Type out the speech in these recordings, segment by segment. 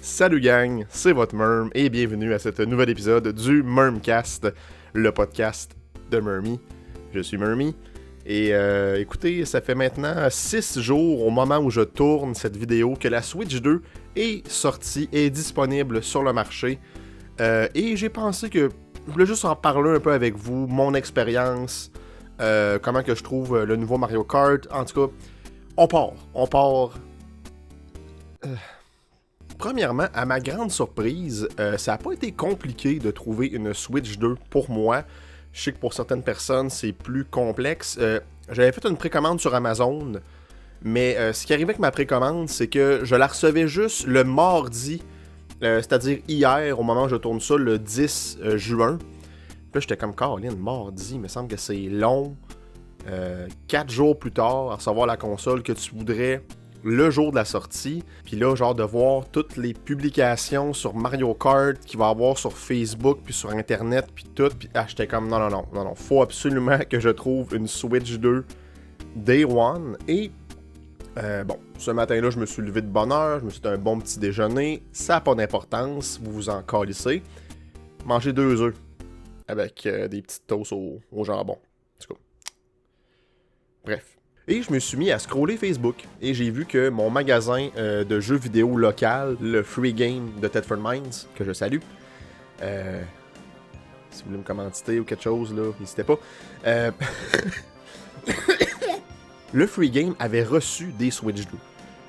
Salut gang, c'est votre Merm et bienvenue à cet nouvel épisode du Mermcast, le podcast de Mermy. Je suis Mermy et écoutez, ça fait maintenant 6 jours au moment où je tourne cette vidéo que la Switch 2 est sortie et est disponible sur le marché. Et j'ai pensé que je voulais juste en parler un peu avec vous, mon expérience, comment que je trouve le nouveau Mario Kart. En tout cas, on part. Premièrement, à ma grande surprise, ça n'a pas été compliqué de trouver une Switch 2 pour moi. Je sais que pour certaines personnes, c'est plus complexe. J'avais fait une précommande sur Amazon, mais ce qui arrivait avec ma précommande, c'est que je la recevais juste le mardi, c'est-à-dire hier, au moment où je tourne ça, le 10 juin. Puis là, j'étais comme, Caroline, mardi, il me semble que c'est long. 4 jours plus tard, à recevoir la console que tu voudrais le jour de la sortie, puis là, genre de voir toutes les publications sur Mario Kart qu'il va y avoir sur Facebook, puis sur Internet, puis tout, puis j'étais comme non, faut absolument que je trouve une Switch 2 Day One, et bon, ce matin-là, je me suis levé de bonne heure, je me suis fait un bon petit déjeuner, ça n'a pas d'importance, vous vous en calissez, manger 2 œufs avec des petites toasts au jambon, en tout cas. Bref. Et je me suis mis à scroller Facebook et j'ai vu que mon magasin de jeux vidéo local, le Free Game de Thetford Mines, que je salue, si vous voulez me commanditer ou quelque chose, là, n'hésitez pas. Le Free Game avait reçu des Switch 2.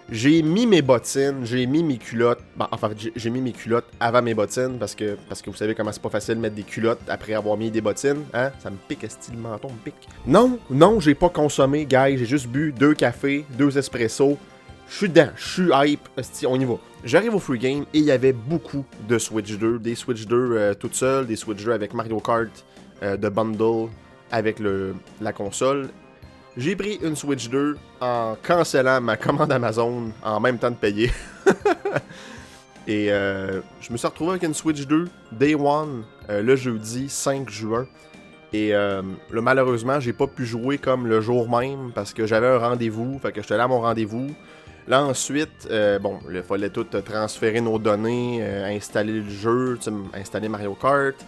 J'ai mis mes bottines, j'ai mis mes culottes. Bon, enfin, j'ai mis mes culottes avant mes bottines parce que vous savez comment c'est pas facile de mettre des culottes après avoir mis des bottines. Hein? Ça me pique, est-ce que le menton me pique? Non, j'ai pas consommé, guys. J'ai juste bu 2 cafés, 2 espressos. Je suis dedans, je suis hype. On y va. J'arrive au Free Game et il y avait beaucoup de Switch 2. Des Switch 2 toutes seules, des Switch 2 avec Mario Kart de bundle avec la console. J'ai pris une Switch 2 en cancellant ma commande Amazon en même temps de payer. Et je me suis retrouvé avec une Switch 2 Day One le jeudi 5 juin. Et là, malheureusement, j'ai pas pu jouer comme le jour même parce que j'avais un rendez-vous. Fait que j'étais là à mon rendez-vous. Là, ensuite, bon, il fallait tout transférer nos données, installer le jeu, installer Mario Kart.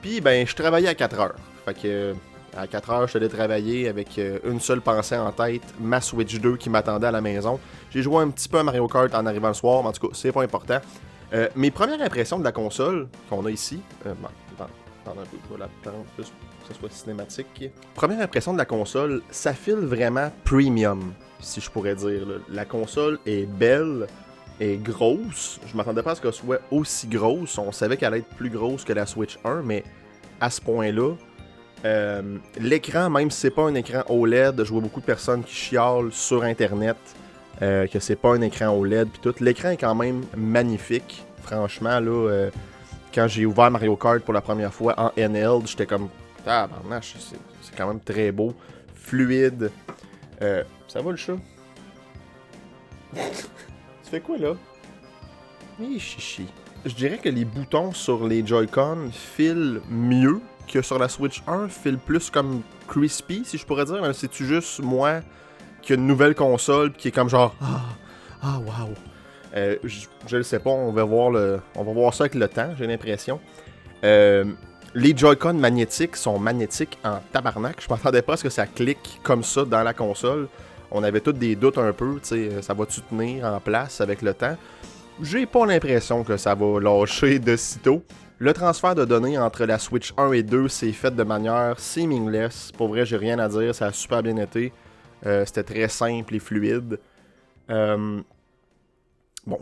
Puis, ben, je travaillais à 4 heures. Fait que à 4 heures, je suis allé travailler avec une seule pensée en tête, ma Switch 2 qui m'attendait à la maison. J'ai joué un petit peu à Mario Kart en arrivant le soir, mais en tout cas, c'est pas important. Mes premières impressions de la console qu'on a ici, attends un peu, je vais la prendre plus pour que ce soit cinématique. Première impression de la console, ça file vraiment premium, si je pourrais dire. Là. La console est belle, est grosse. Je m'attendais pas à ce qu'elle soit aussi grosse. On savait qu'elle allait être plus grosse que la Switch 1, mais à ce point-là, l'écran, même si c'est pas un écran OLED, je vois beaucoup de personnes qui chialent sur internet que c'est pas un écran OLED pis tout. L'écran est quand même magnifique. Franchement, là, quand j'ai ouvert Mario Kart pour la première fois en handheld, j'étais comme tabarnache, c'est quand même très beau, fluide. Ça va le chat? Tu fais quoi là? Chichi. Je dirais que les boutons sur les Joy-Con filent mieux que sur la Switch 1, file plus comme crispy, si je pourrais dire. C'est-tu juste moi qui a une nouvelle console qui est comme genre wow. Je le sais pas, on va voir ça avec le temps, j'ai l'impression. Les Joy-Con magnétiques sont magnétiques en tabarnak. Je m'attendais pas à ce que ça clique comme ça dans la console. On avait tous des doutes un peu, tu sais, ça va-tu tenir en place avec le temps? J'ai pas l'impression que ça va lâcher de sitôt. Le transfert de données entre la Switch 1 et 2 s'est fait de manière seamless. Pour vrai, j'ai rien à dire, ça a super bien été. C'était très simple et fluide. Bon,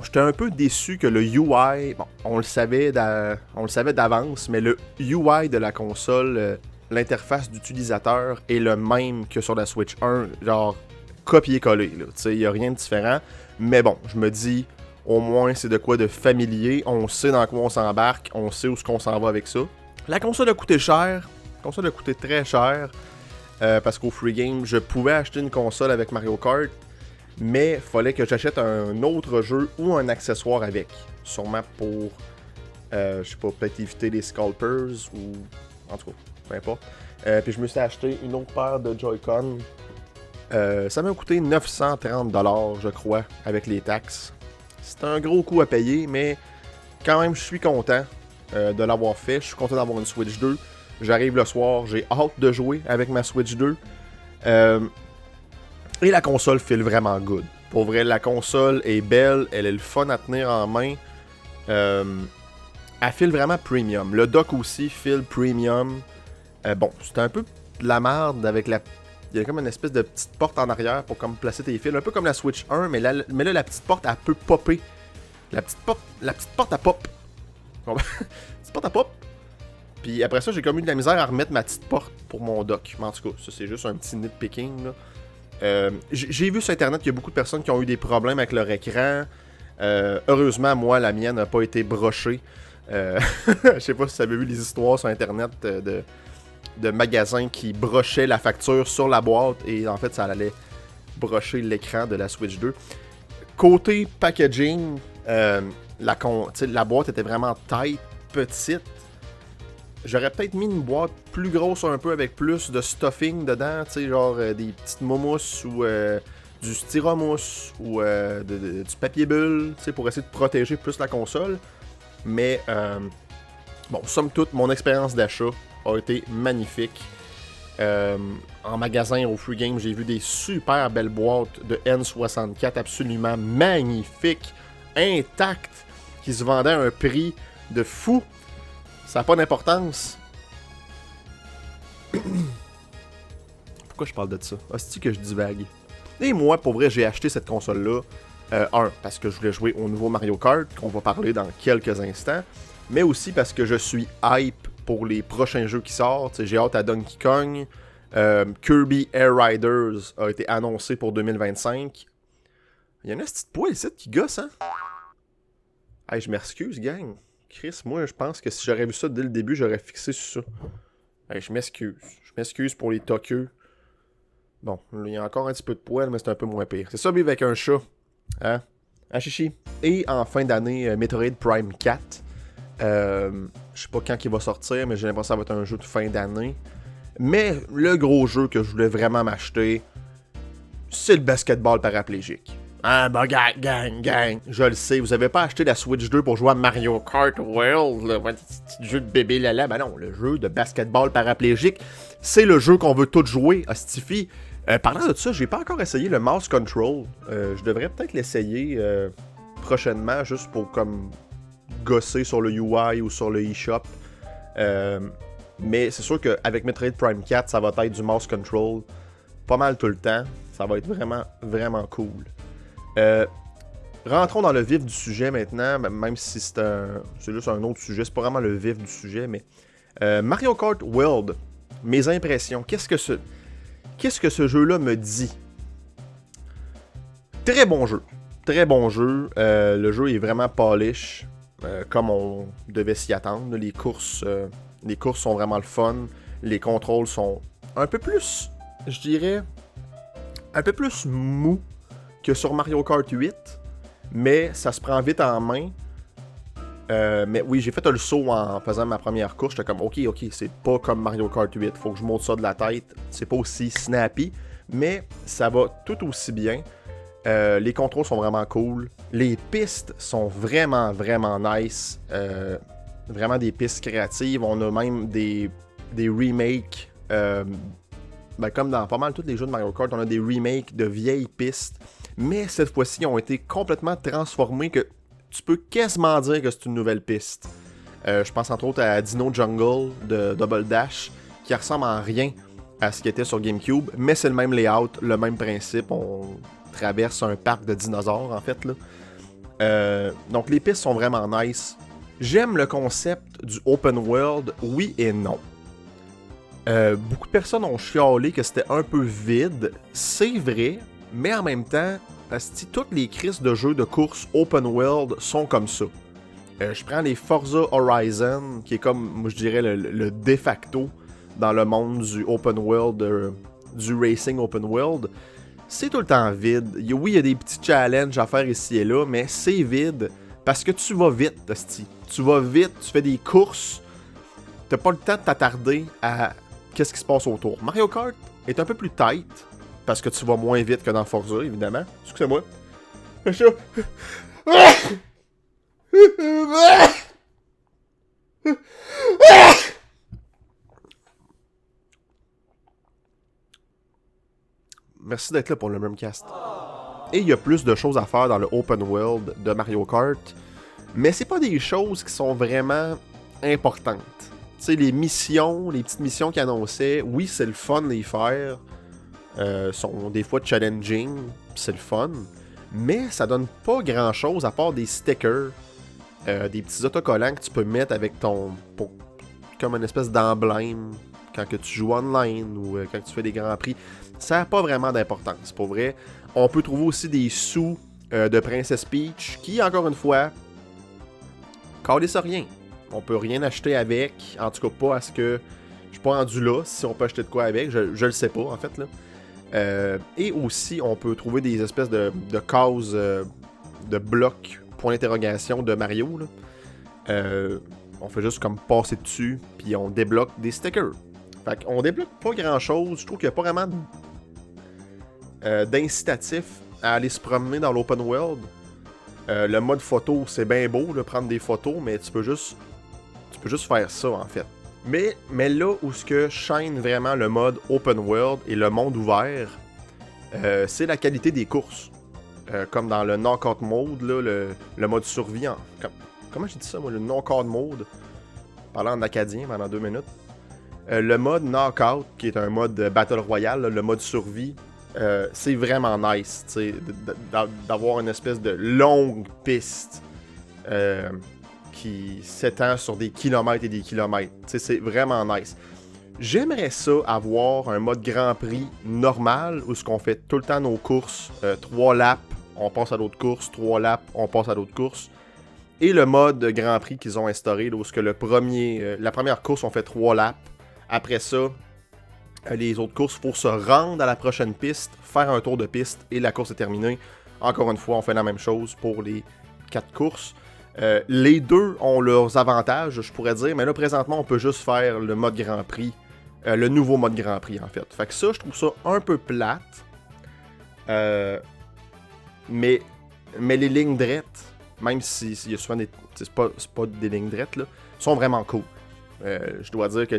j'étais un peu déçu que le UI, bon, on le savait d'avance, mais le UI de la console, l'interface d'utilisateur est le même que sur la Switch 1, genre copier-coller. Tu sais, il n'y a rien de différent. Mais bon, je me dis, au moins, c'est de quoi de familier. On sait dans quoi on s'embarque. On sait où est-ce qu'on s'en va avec ça. La console a coûté cher. La console a coûté très cher. Parce qu'au Free Game, je pouvais acheter une console avec Mario Kart. Mais il fallait que j'achète un autre jeu ou un accessoire avec. Sûrement pour, je sais pas, peut-être éviter les scalpers ou... En tout cas, peu importe. Puis je me suis acheté une autre paire de Joy-Con. Ça m'a coûté 930$, je crois, avec les taxes. C'est un gros coup à payer, mais quand même, je suis content de l'avoir fait. Je suis content d'avoir une Switch 2. J'arrive le soir, j'ai hâte de jouer avec ma Switch 2. Et la console file vraiment good. Pour vrai, la console est belle, elle est le fun à tenir en main. Elle file vraiment premium. Le dock aussi file premium. Bon, c'était un peu de la merde avec la... Il y a comme une espèce de petite porte en arrière pour comme placer tes fils. Un peu comme la Switch 1, mais là la petite porte, elle peut popper. La petite porte, elle pop. La petite porte, elle pop. Puis après ça, j'ai comme eu de la misère à remettre ma petite porte pour mon dock. Mais en tout cas, ça c'est juste un petit nitpicking, là. J'ai vu sur internet qu'il y a beaucoup de personnes qui ont eu des problèmes avec leur écran. Heureusement, moi, la mienne n'a pas été brochée. Je sais pas si vous avez vu les histoires sur internet de magasins qui brochaient la facture sur la boîte et en fait ça allait brocher l'écran de la Switch 2. Côté packaging, la boîte était vraiment tight, petite. J'aurais peut-être mis une boîte plus grosse un peu avec plus de stuffing dedans, tu sais, genre des petites momousses ou du styromousse ou du papier bulle, tu sais, pour essayer de protéger plus la console. Mais bon, somme toute, mon expérience d'achat a été magnifique. En magasin au Free Game, j'ai vu des super belles boîtes de N64 absolument magnifiques, intactes, qui se vendaient à un prix de fou. Ça n'a pas d'importance. Pourquoi je parle de ça? Hostie que je divague. Et moi, pour vrai, j'ai acheté cette console-là. Parce que je voulais jouer au nouveau Mario Kart, qu'on va parler dans quelques instants. Mais aussi parce que je suis hype pour les prochains jeux qui sortent. J'ai hâte à Donkey Kong. Kirby Air Riders a été annoncé pour 2025. Il y en a ce petit poil ici qui gosse, hein? Hey, je m'excuse, gang. Chris, moi, je pense que si j'aurais vu ça dès le début, j'aurais fixé sur ça. Hey, je m'excuse. Je m'excuse pour les toqueux. Bon, il y a encore un petit peu de poil, mais c'est un peu moins pire. C'est ça, vivre avec un chat. Hein? Ah, chichi. Et en fin d'année, Metroid Prime 4. Je sais pas quand il va sortir, mais j'ai l'impression que ça va être un jeu de fin d'année. Mais le gros jeu que je voulais vraiment m'acheter, c'est le basketball paraplégique. Ah, bah, gang. Je le sais, vous avez pas acheté la Switch 2 pour jouer à Mario Kart World, le petit jeu de bébé lala. Ben non, le jeu de basketball paraplégique, c'est le jeu qu'on veut tous jouer, Hostifi. Parlant de ça, j'ai pas encore essayé le mouse control. Je devrais peut-être l'essayer prochainement, juste pour comme gosser sur le UI ou sur le eShop. Mais c'est sûr qu'avec Metroid Prime 4, ça va être du mouse control pas mal tout le temps. Ça va être vraiment, vraiment cool. Rentrons dans le vif du sujet maintenant, même si c'est juste un autre sujet, c'est pas vraiment le vif du sujet, mais Mario Kart World, mes impressions, qu'est-ce que ce jeu-là me dit? Très bon jeu. Le jeu est vraiment polish, comme on devait s'y attendre. Les courses sont vraiment le fun. Les contrôles sont un peu plus, je dirais, un peu plus mou que sur Mario Kart 8. Mais ça se prend vite en main. Mais oui, j'ai fait le saut en faisant ma première course. J'étais comme, ok, c'est pas comme Mario Kart 8. Faut que je monte ça de la tête. C'est pas aussi snappy. Mais ça va tout aussi bien. Les contrôles sont vraiment cool. Les pistes sont vraiment, vraiment nice. Vraiment des pistes créatives. On a même des remakes. Comme dans pas mal tous les jeux de Mario Kart, on a des remakes de vieilles pistes. Mais cette fois-ci, ils ont été complètement transformés que tu peux quasiment dire que c'est une nouvelle piste. Je pense entre autres à Dino Jungle de Double Dash, qui ressemble en rien à ce qui était sur GameCube, mais c'est le même layout, le même principe. On traverse un parc de dinosaures, en fait, là. Donc les pistes sont vraiment nice. J'aime le concept du open world, oui et non. Beaucoup de personnes ont chialé que c'était un peu vide. C'est vrai, mais en même temps, toutes les crises de jeux de course open world sont comme ça. Je prends les Forza Horizon, qui est comme, moi je dirais, le de facto dans le monde du open world, du racing open world. C'est tout le temps vide. Oui, il y a des petits challenges à faire ici et là, mais c'est vide parce que tu vas vite, Tosti. Tu vas vite, tu fais des courses. T'as pas le temps de t'attarder à qu'est-ce qui se passe autour. Mario Kart est un peu plus tight, parce que tu vas moins vite que dans Forza, évidemment. Excusez-moi. Merci d'être là pour le Murmcast. Et il y a plus de choses à faire dans le open world de Mario Kart, mais c'est pas des choses qui sont vraiment importantes. Tu sais, les missions, les petites missions qu'ils annonçaient, oui, c'est le fun de les faire, sont des fois challenging, c'est le fun, mais ça donne pas grand chose à part des stickers, des petits autocollants que tu peux mettre avec comme une espèce d'emblème quand que tu joues online ou quand tu fais des grands prix. Ça n'a pas vraiment d'importance, pour vrai. On peut trouver aussi des sous de Princess Peach qui, encore une fois, calissent rien. On peut rien acheter avec, en tout cas pas à ce que je suis pas rendu là, si on peut acheter de quoi avec, je le sais pas en fait là. Et aussi, on peut trouver des espèces de cases de blocs, point d'interrogation de Mario là. On fait juste comme passer dessus, puis on débloque des stickers. Fait qu'on débloque pas grand chose, je trouve qu'il n'y a pas vraiment d'incitatif à aller se promener dans l'open world. Le mode photo, c'est bien beau, là, prendre des photos, mais tu peux juste faire ça, en fait. Mais là où ce que shine vraiment le mode open world et le monde ouvert, c'est la qualité des courses. Comme dans le knockout mode, là, le mode survie. Comment j'ai dit ça, moi? Le knockout mode. Parlant en acadien pendant 2 minutes. Le mode knockout, qui est un mode battle royale, là, le mode survie, c'est vraiment nice, d'avoir une espèce de longue piste qui s'étend sur des kilomètres et des kilomètres. C'est vraiment nice. J'aimerais ça avoir un mode Grand Prix normal où ce qu'on fait tout le temps nos courses, 3 laps, on passe à l'autre course, 3 laps, on passe à l'autre course. Et le mode Grand Prix qu'ils ont instauré, là, où ce que la première course, on fait 3 laps. Après ça, les autres courses, il faut se rendre à la prochaine piste, faire un tour de piste et la course est terminée. Encore une fois, on fait la même chose pour les 4 courses. Les deux ont leurs avantages, je pourrais dire, mais là, présentement, on peut juste faire le mode Grand Prix. Le nouveau mode Grand Prix, en fait. Fait que ça, je trouve ça un peu plate. Mais les lignes drettes, même si y a souvent des... C'est pas des lignes drettes, là, sont vraiment cool. Je dois dire que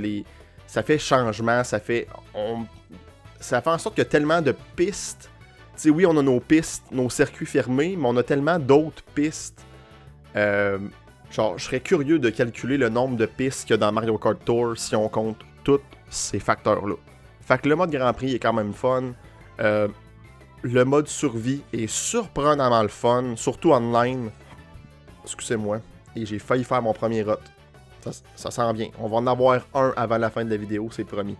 ça fait changement, ça fait en sorte qu'il y a tellement de pistes. Tu sais, oui, on a nos pistes, nos circuits fermés, mais on a tellement d'autres pistes. Genre, je serais curieux de calculer le nombre de pistes qu'il y a dans Mario Kart Tour si on compte tous ces facteurs-là. Fait que le mode Grand Prix est quand même fun. Le mode survie est surprenamment le fun, surtout online. Excusez-moi. Et j'ai failli faire mon premier rot. Ça sent bien. On va en avoir un avant la fin de la vidéo, c'est promis.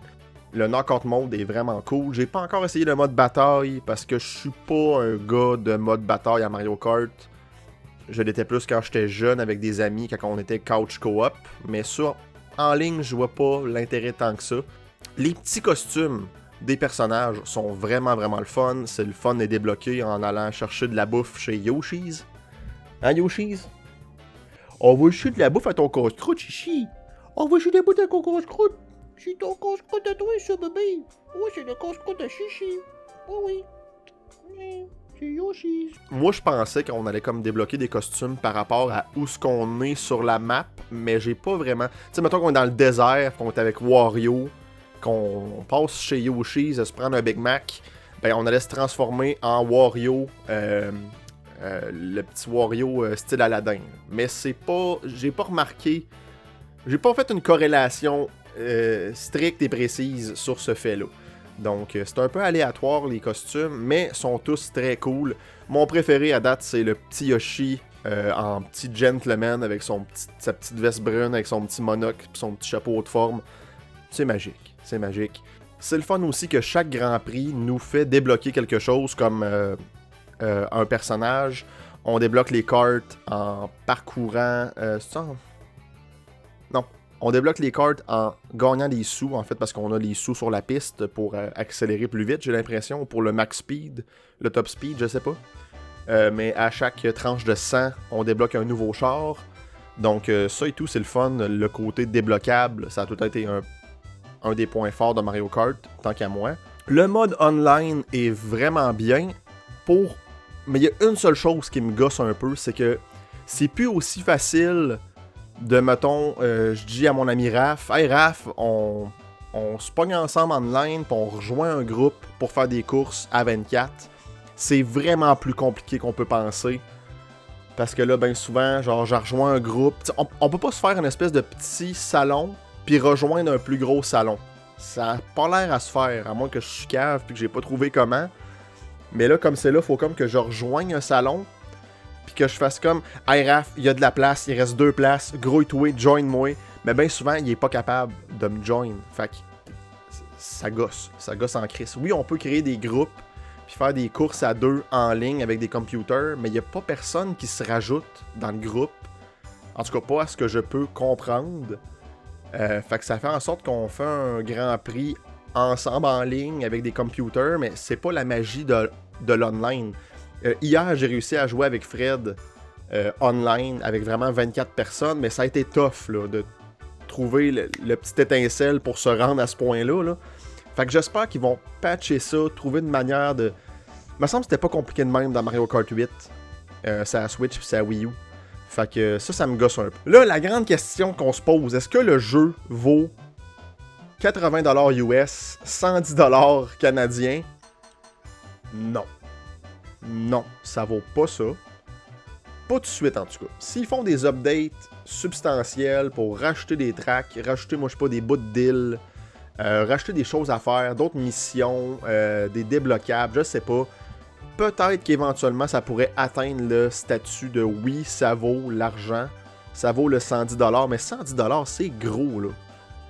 Le knockout mode est vraiment cool. J'ai pas encore essayé le mode bataille parce que je suis pas un gars de mode bataille à Mario Kart. Je l'étais plus quand j'étais jeune avec des amis, quand on était couch co-op. Mais ça, en ligne, je vois pas l'intérêt tant que ça. Les petits costumes des personnages sont vraiment le fun. C'est le fun de les débloquer en allant chercher de la bouffe chez Yoshi's. Hein, Yoshi's? On va jeter de la bouffe à ton casse-croûte, chichi. On va jeter de la bouffe à ton casse-croûte. C'est ton casse-croûte à toi, ça, bébé. Oui, c'est le casse-croûte à chichi. Oui. C'est Yoshi's. Moi, je pensais qu'on allait comme débloquer des costumes par rapport à où ce qu'on est sur la map, mais j'ai pas vraiment... Tu sais, mettons qu'on est dans le désert, qu'on est avec Wario, qu'on passe chez Yoshi's, se prendre un Big Mac, ben on allait se transformer en Wario... le petit Wario style Aladdin. Mais c'est pas... J'ai pas remarqué... J'ai pas fait une corrélation stricte et précise sur ce fait-là. Donc, c'est un peu aléatoire, les costumes, mais sont tous très cool. Mon préféré à date, c'est le petit Yoshi en petit gentleman avec sa petite veste brune, avec son petit monocle et son petit chapeau haute forme. C'est magique. C'est magique. C'est le fun aussi que chaque Grand Prix nous fait débloquer quelque chose comme... un personnage, on débloque les cartes en parcourant... Non, on débloque les cartes en gagnant des sous, en fait, parce qu'on a les sous sur la piste pour accélérer plus vite, j'ai l'impression, pour le max speed, le top speed, je sais pas. Mais à chaque tranche de 100, on débloque un nouveau char. Donc ça et tout, c'est le fun. Le côté débloquable, ça a tout été un des points forts de Mario Kart, tant qu'à moi. Le mode online est vraiment bien pour Mais il y a une seule chose qui me gosse un peu, c'est que c'est plus aussi facile de, mettons, je dis à mon ami Raph, « Hey Raph, on se pogne ensemble online, puis on rejoint un groupe pour faire des courses à 24. » C'est vraiment plus compliqué qu'on peut penser. Parce que là, ben souvent, genre, je rejoins un groupe. T'sais, on peut pas se faire une espèce de petit salon, puis rejoindre un plus gros salon. Ça a pas l'air à se faire, à moins que je suis cave, puis que j'ai pas trouvé comment. Mais là, comme c'est là, faut comme que je rejoigne un salon, puis que je fasse comme « Hey Raph, il y a de la place, il reste 2 places, grouille-toi, join-moi. » Mais bien souvent, il est pas capable de me join. Fait que ça gosse en crise. Oui, on peut créer des groupes, puis faire des courses à 2 en ligne avec des computers, mais il n'y a pas personne qui se rajoute dans le groupe. En tout cas, pas à ce que je peux comprendre. Fait que ça fait en sorte qu'on fait un grand prix ensemble en ligne avec des computers, mais c'est pas la magie de l'online. Hier, j'ai réussi à jouer avec Fred online avec vraiment 24 personnes, mais ça a été tough là, de trouver le petit étincelle pour se rendre à ce point-là. Là. Fait que j'espère qu'ils vont patcher ça, trouver une manière de... Il me semble que c'était pas compliqué de même dans Mario Kart 8. C'est à Switch puis c'est à Wii U. Fait que ça me gosse un peu. Là, la grande question qu'on se pose, est-ce que le jeu vaut 80$ US, 110$ canadiens? Non. Non, ça vaut pas ça. Pas tout de suite en tout cas. S'ils font des updates substantiels pour racheter des tracks, racheter, moi je sais pas, des bouts de deal, racheter des choses à faire, d'autres missions, des débloquables, je sais pas. Peut-être qu'éventuellement ça pourrait atteindre le statut de oui, ça vaut l'argent, ça vaut le 110$, mais 110$ c'est gros là.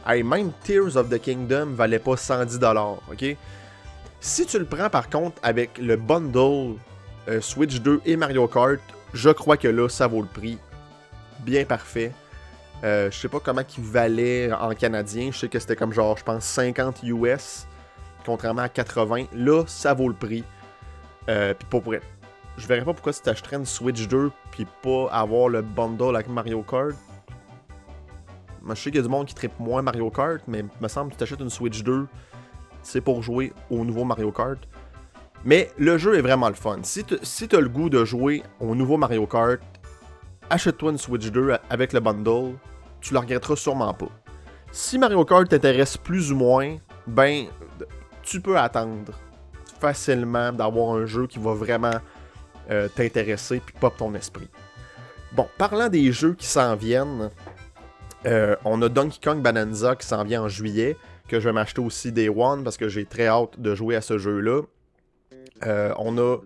Hey, même Tears of the Kingdom valait pas 110$, ok? Si tu le prends par contre avec le bundle Switch 2 et Mario Kart, je crois que là ça vaut le prix. Bien parfait. Je sais pas comment il valait en canadien, je sais que c'était comme genre, je pense 50 US, contrairement à 80. Là, ça vaut le prix. Puis pas pour être. Je verrais pas pourquoi si t'achèterais une Switch 2 puis pas avoir le bundle avec Mario Kart. Moi, je sais qu'il y a du monde qui trippe moins Mario Kart, mais il me semble que tu t'achètes une Switch 2, c'est pour jouer au nouveau Mario Kart. Mais le jeu est vraiment le fun. Si t'as le goût de jouer au nouveau Mario Kart, achète-toi une Switch 2 avec le bundle, tu le regretteras sûrement pas. Si Mario Kart t'intéresse plus ou moins, ben, tu peux attendre facilement d'avoir un jeu qui va vraiment t'intéresser puis pop ton esprit. Bon, parlant des jeux qui s'en viennent, on a Donkey Kong Bonanza qui s'en vient en juillet, que je vais m'acheter aussi Day One parce que j'ai très hâte de jouer à ce jeu-là. On a...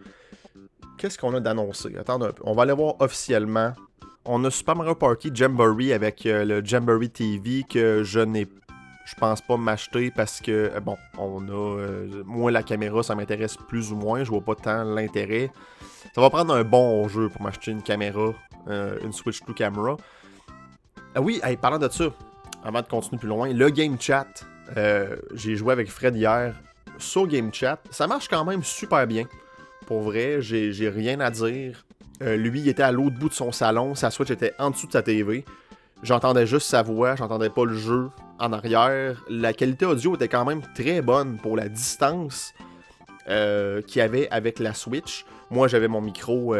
Qu'est-ce qu'on a d'annoncé? Attends un peu. On va aller voir officiellement. On a Super Mario Party Jamboree avec le Jamboree TV que je pense pas m'acheter parce que, bon, on a... moi, la caméra, ça m'intéresse plus ou moins. Je vois pas tant l'intérêt. Ça va prendre un bon jeu pour m'acheter une caméra, une Switch 2 camera. Ah oui, hey, parlant de ça, avant de continuer plus loin, le Game Chat, j'ai joué avec Fred hier sur Game Chat. Ça marche quand même super bien. Pour vrai, j'ai rien à dire. Lui, il était à l'autre bout de son salon. Sa Switch était en dessous de sa TV. J'entendais juste sa voix. J'entendais pas le jeu en arrière. La qualité audio était quand même très bonne pour la distance qu'il y avait avec la Switch. Moi, j'avais mon micro,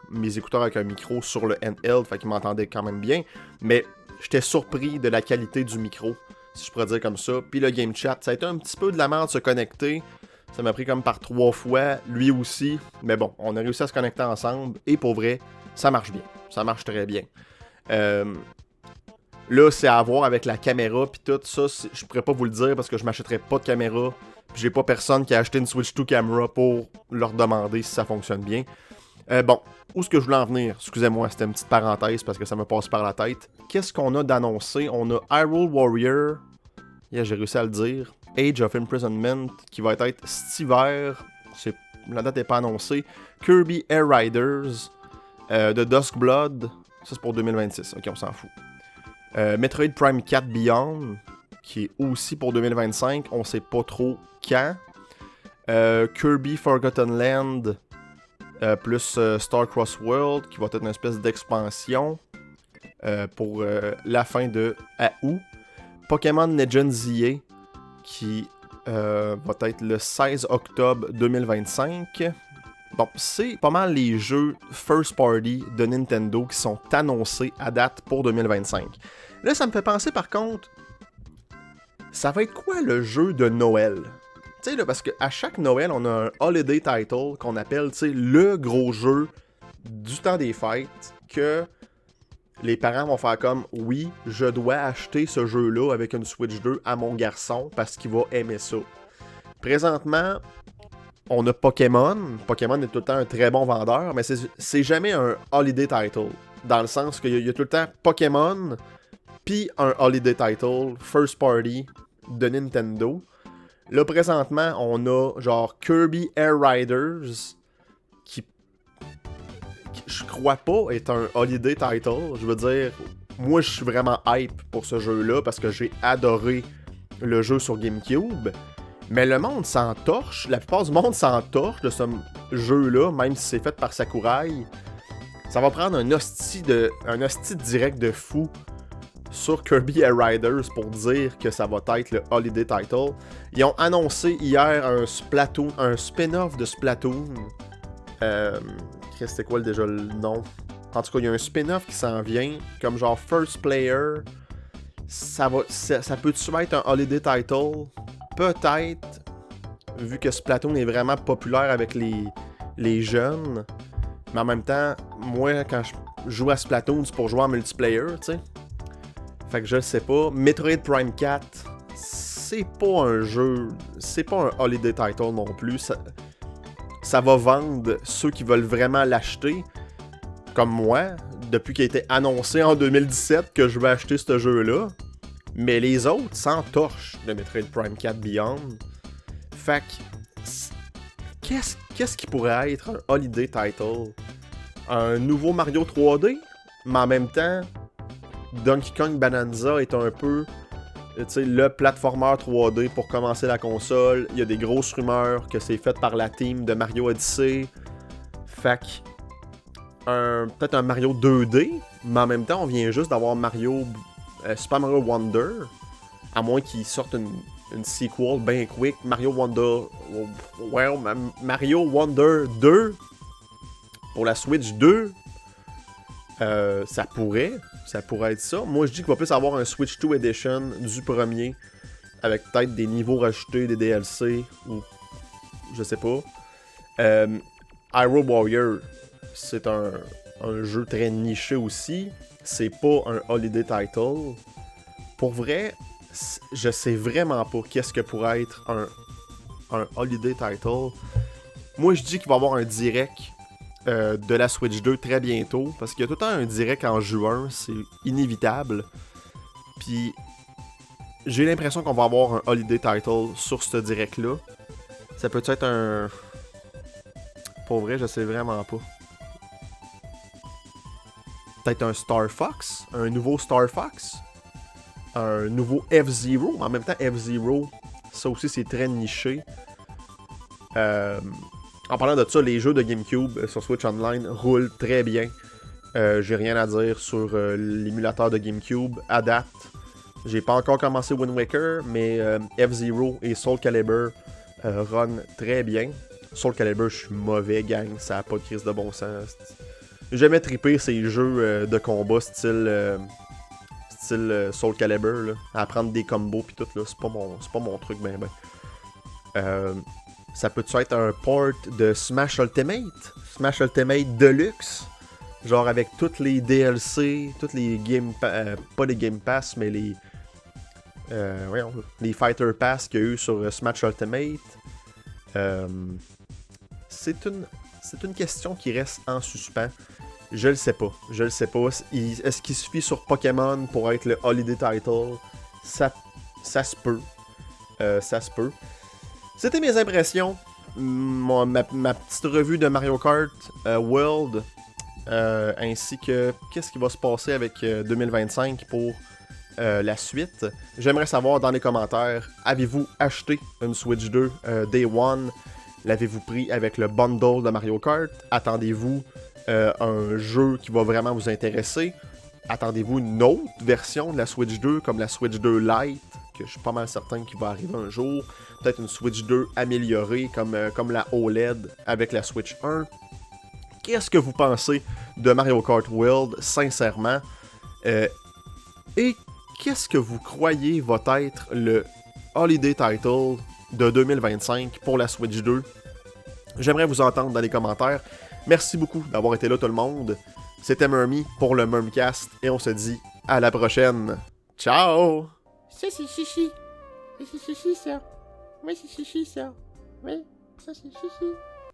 mes écouteurs avec un micro sur le handheld. Fait qu'il m'entendait quand même bien. Mais j'étais surpris de la qualité du micro, si je pourrais dire comme ça. Puis le Game Chat, ça a été un petit peu de la merde de se connecter. Ça m'a pris comme par 3 fois, lui aussi. Mais bon, on a réussi à se connecter ensemble. Et pour vrai, ça marche bien. Ça marche très bien. Là, c'est à voir avec la caméra. Puis tout ça, je pourrais pas vous le dire parce que je m'achèterais pas de caméra. Puis j'ai pas personne qui a acheté une Switch 2 camera pour leur demander si ça fonctionne bien. Bon, où est-ce que je voulais en venir? Excusez-moi, c'était une petite parenthèse parce que ça me passe par la tête. Qu'est-ce qu'on a d'annoncé? On a Hyrule Warrior. Yeah, j'ai réussi à le dire. Age of Imprisonment, qui va être cet hiver. La date n'est pas annoncée. Kirby Air Riders. The Dusk Blood. Ça, c'est pour 2026. Ok, on s'en fout. Metroid Prime 4 Beyond, qui est aussi pour 2025. On sait pas trop quand. Kirby Forgotten Land. Plus Star Cross World, qui va être une espèce d'expansion pour la fin de août. Pokémon Legends ZA, qui va être le 16 octobre 2025. Bon, c'est pas mal les jeux first party de Nintendo qui sont annoncés à date pour 2025. Là, ça me fait penser par contre, ça va être quoi le jeu de Noël? Tu sais, là, parce qu'à chaque Noël, on a un holiday title qu'on appelle, tu sais, le gros jeu du temps des fêtes que les parents vont faire comme, oui, je dois acheter ce jeu-là avec une Switch 2 à mon garçon parce qu'il va aimer ça. Présentement, on a Pokémon. Pokémon est tout le temps un très bon vendeur, mais c'est jamais un holiday title. Dans le sens qu'il y a tout le temps Pokémon, puis un holiday title, first party de Nintendo. Là, présentement, on a genre Kirby Air Riders, qui je crois pas est un holiday title. Je veux dire, moi, je suis vraiment hype pour ce jeu-là parce que j'ai adoré le jeu sur GameCube. Mais le monde s'entorche, la plupart du monde s'entorche de ce jeu-là, même si c'est fait par Sakurai. Ça va prendre un hostie direct de fou sur Kirby Air Riders pour dire que ça va être le holiday title. Ils ont annoncé hier un spin-off de Splatoon. C'était quoi déjà le nom? En tout cas, il y a un spin-off qui s'en vient, comme genre First Player. Ça peut-tu être un holiday title? Peut-être, vu que Splatoon est vraiment populaire avec les jeunes. Mais en même temps, moi, quand je joue à Splatoon, c'est pour jouer en multiplayer, tu sais. Fait que je le sais pas. Metroid Prime 4, c'est pas un jeu, c'est pas un holiday title non plus. Ça va vendre ceux qui veulent vraiment l'acheter. Comme moi, depuis qu'il a été annoncé en 2017 que je vais acheter ce jeu-là. Mais les autres s'entorchent de Metroid Prime 4 Beyond. Fait que, qu'est-ce qui pourrait être un holiday title? Un nouveau Mario 3D? Mais en même temps, Donkey Kong Bonanza est un peu le platformer 3D pour commencer la console. Il y a des grosses rumeurs que c'est fait par la team de Mario Odyssey. Fait que, peut-être un Mario 2D, mais en même temps, on vient juste d'avoir Super Mario Wonder, à moins qu'ils sortent une sequel bien quick. Mario Wonder 2 pour la Switch 2, ça pourrait être ça. Moi, je dis qu'il va plus avoir un Switch 2 Edition du premier, avec peut-être des niveaux rajoutés, des DLC, ou je sais pas. Hyrule Warrior, c'est un jeu très niché aussi. C'est pas un holiday title. Pour vrai, je sais vraiment pas qu'est-ce que pourrait être un holiday title. Moi, je dis qu'il va y avoir un direct de la Switch 2 très bientôt, parce qu'il y a tout le temps un direct en juin, c'est inévitable. Puis, j'ai l'impression qu'on va avoir un holiday title sur ce direct-là. Ça peut être un... Pour vrai, je sais vraiment pas. Peut-être un Star Fox, un nouveau Star Fox, un nouveau F-Zero. En même temps, F-Zero, ça aussi c'est très niché. En parlant de ça, les jeux de GameCube sur Switch Online roulent très bien. J'ai rien à dire sur l'émulateur de GameCube à date. J'ai pas encore commencé Wind Waker, mais F-Zero et Soul Calibur run très bien. Soul Calibur, je suis mauvais, gang, ça a pas de crise de bon sens. J'ai jamais trippé ces jeux de combat style Soul Calibur, là, à apprendre des combos pis tout, là, c'est pas mon truc ben. Ça peut-tu être un port de Smash Ultimate? Smash Ultimate Deluxe? Genre avec toutes les DLC, toutes les pas les Game Pass, mais les Fighter Pass qu'il y a eu sur Smash Ultimate. C'est une question qui reste en suspens. Je le sais pas. Est-ce qu'il suffit sur Pokémon pour être le holiday title? Ça se peut. C'était mes impressions. Ma petite revue de Mario Kart World. Ainsi que qu'est-ce qui va se passer avec 2025 pour la suite. J'aimerais savoir dans les commentaires, avez-vous acheté une Switch 2 Day One? L'avez-vous pris avec le bundle de Mario Kart? Attendez-vous un jeu qui va vraiment vous intéresser? Attendez-vous une autre version de la Switch 2 comme la Switch 2 Lite que je suis pas mal certain qu'il va arriver un jour. Peut-être une Switch 2 améliorée comme la OLED avec la Switch 1. Qu'est-ce que vous pensez de Mario Kart World, sincèrement? Et qu'est-ce que vous croyez va être le Holiday Title de 2025 pour la Switch 2? J'aimerais vous entendre dans les commentaires. Merci beaucoup d'avoir été là tout le monde. C'était Murmy pour le Murmcast et on se dit à la prochaine. Ciao! Ça, c'est chichi. C'est chichi, ça. Oui, c'est chichi, ça. Oui, ça, c'est chichi.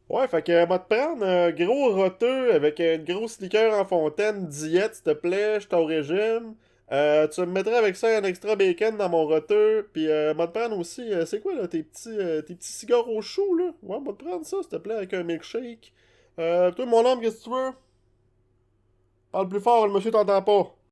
Ouais, fait que, moi te prendre un gros roteux avec une grosse liqueur en fontaine, diète, s'il te plaît, je suis au régime. Tu me mettrais avec ça un extra bacon dans mon roteux, pis moi te prendre aussi, c'est quoi là, tes petits cigares au chou là? Ouais, moi te prendre ça, s'il te plaît, avec un milkshake. Toi, mon homme, qu'est-ce que tu veux? Parle plus fort, le monsieur t'entend pas.